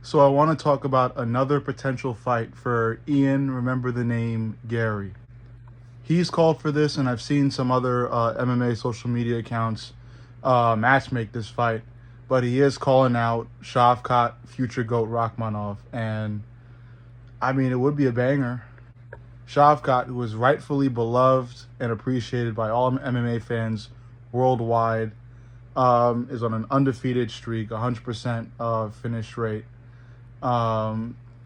So I want to talk about another potential fight for Ian, remember the name, Gary. He's called for this, and I've seen some other MMA social media accounts match make this fight. But he is calling out Shavkat, future GOAT Rachmanov. And, I mean, it would be a banger. Shavkat, who is rightfully beloved and appreciated by all MMA fans worldwide, is on an undefeated streak, 100% finish rate.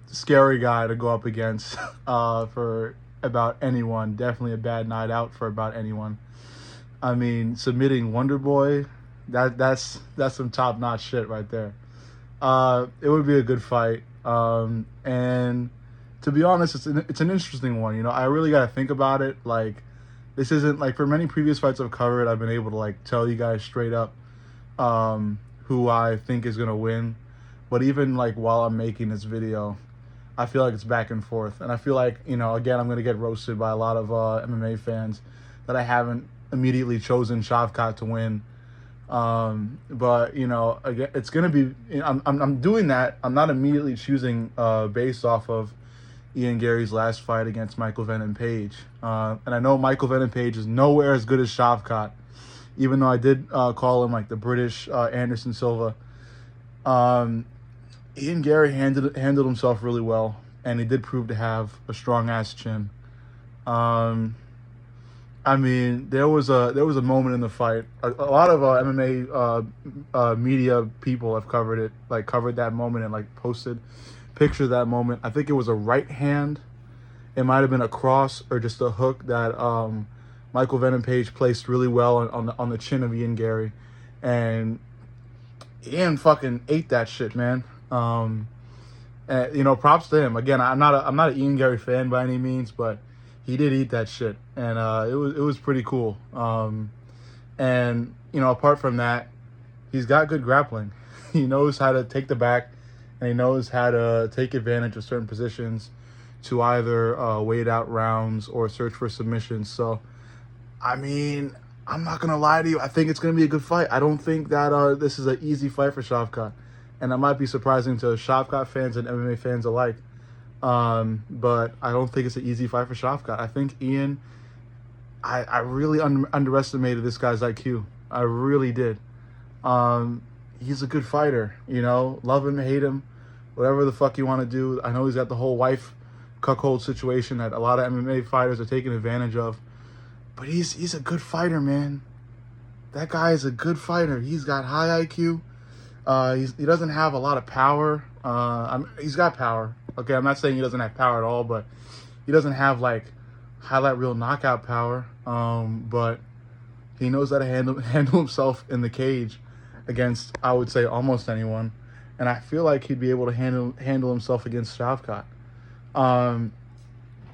Scary guy to go up against for about anyone. Definitely a bad night out for about anyone. I mean, submitting Wonder Boy, that's some top notch shit right there. It would be a good fight. And to be honest, it's an interesting one. You know, I really got to think about it. Like, this isn't like for many previous fights I've covered, I've been able to like tell you guys straight up who I think is gonna win. But even like while I'm making this video, I feel like it's back and forth, and I feel like, you know, again, I'm gonna get roasted by a lot of MMA fans that I haven't immediately chosen Shavkat to win. But you know, again, it's gonna be. I'm doing that. I'm not immediately choosing based off of Ian Gary's last fight against Michael Venom Page, and I know Michael Venom Page is nowhere as good as Shavkat, even though I did call him like the British Anderson Silva. Ian Gary handled himself really well, and he did prove to have a strong ass chin. I mean, there was a moment in the fight. A lot of MMA media people have covered that moment and like posted pictures of that moment. I think it was a right hand. It might have been a cross or just a hook that Michael Venom Page placed really well on the chin of Ian Gary, and Ian fucking ate that shit, man. And, you know, props to him. Again, I'm not an Ian Gary fan by any means, but he did eat that shit, and it was pretty cool. And you know, apart from that, he's got good grappling. He knows how to take the back, and he knows how to take advantage of certain positions to either wait out rounds or search for submissions. So, I mean, I'm not gonna lie to you. I think it's gonna be a good fight. I don't think that this is an easy fight for Shavkat, and that might be surprising to Shavkat fans and MMA fans alike. But I don't think it's an easy fight for Shavkat. I think Ian, I really underestimated this guy's IQ. I really did. He's a good fighter, you know, love him, hate him, whatever the fuck you want to do. I know he's got the whole wife cuckold situation that a lot of MMA fighters are taking advantage of, but he's a good fighter, man. That guy is a good fighter. He's got high IQ. He doesn't have a lot of power. He's got power. Okay, I'm not saying he doesn't have power at all, but he doesn't have like highlight reel knockout power. But he knows how to handle himself in the cage against, I would say, almost anyone. And I feel like he'd be able to handle himself against Shavkat.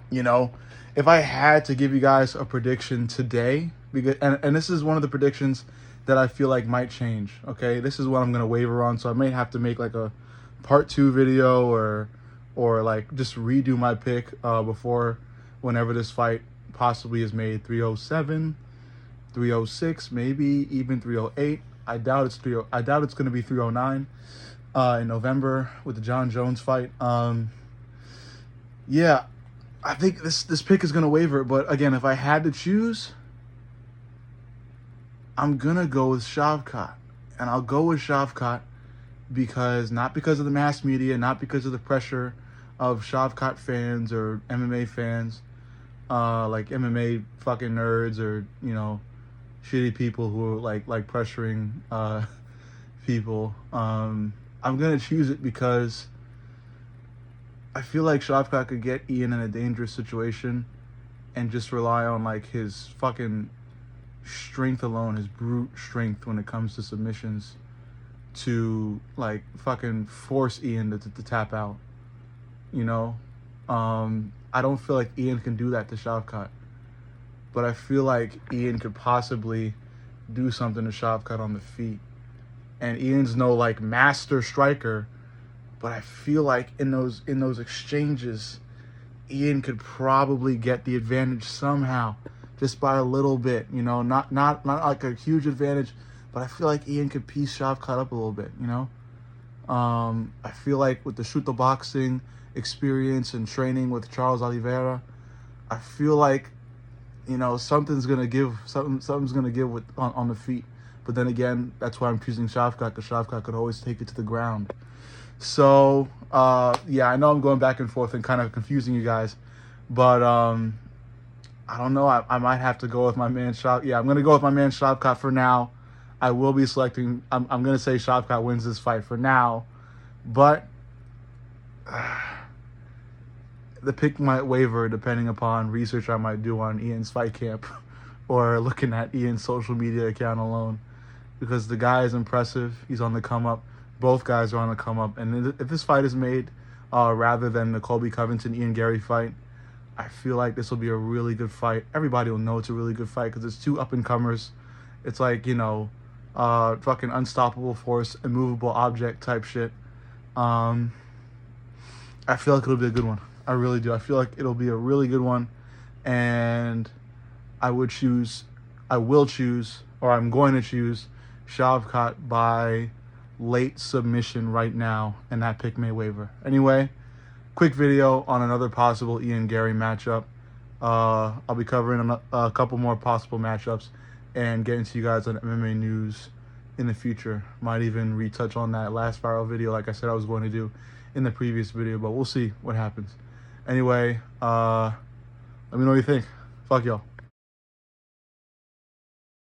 You know, if I had to give you guys a prediction today, because and this is one of the predictions that I feel like might change. Okay, this is what I'm gonna waver on, so I may have to make like a part 2 video or like just redo my pick before whenever this fight possibly is made. 307, 306, maybe even 308. I doubt it's gonna be 309 in November with the John Jones fight. Yeah, I think this pick is gonna waver, but again, if I had to choose, I'm gonna go with Shavkat, and I'll go with Shavkat not because of the mass media, not because of the pressure of Shavkat fans or MMA fans, like MMA fucking nerds or, you know, shitty people who are like pressuring people. I'm gonna choose it because I feel like Shavkat could get Ian in a dangerous situation and just rely on like his fucking strength alone, his brute strength when it comes to submissions, to like fucking force Ian to tap out. You know, I don't feel like Ian can do that to Shavkat, but I feel like Ian could possibly do something to Shavkat on the feet. And Ian's no like master striker, but I feel like in those exchanges, Ian could probably get the advantage somehow, just by a little bit. You know, not like a huge advantage, but I feel like Ian could piece Shavkat up a little bit. You know, I feel like with the shoot the boxing experience and training with Charles Oliveira, I feel like, you know, something's gonna give with on the feet. But then again, that's why I'm choosing Shavkat, because Shavkat could always take it to the ground. So yeah, I know I'm going back and forth and kind of confusing you guys, but I don't know. I might have to go with my man Shav. Yeah, I'm gonna go with my man Shavkat for now. I will be selecting. I'm gonna say Shavkat wins this fight for now, but the pick might waver depending upon research I might do on Ian's fight camp or looking at Ian's social media account alone, because the guy is impressive. He's on the come up. Both guys are on the come up. And if this fight is made rather than the Colby Covington Ian Gary fight, I feel like this will be a really good fight. Everybody will know it's a really good fight because it's two up and comers. It's like, you know, fucking unstoppable force, immovable object type shit. I feel like it'll be a good one. I really do. I feel like it'll be a really good one, and I will choose, or I'm going to choose Shavkat by late submission right now, and that pick may waver. Anyway, quick video on another possible Ian Gary matchup. I'll be covering a couple more possible matchups and getting to you guys on MMA news in the future. Might even retouch on that last viral video like I said I was going to do in the previous video, but we'll see what happens. Anyway, let me know what you think. Fuck y'all.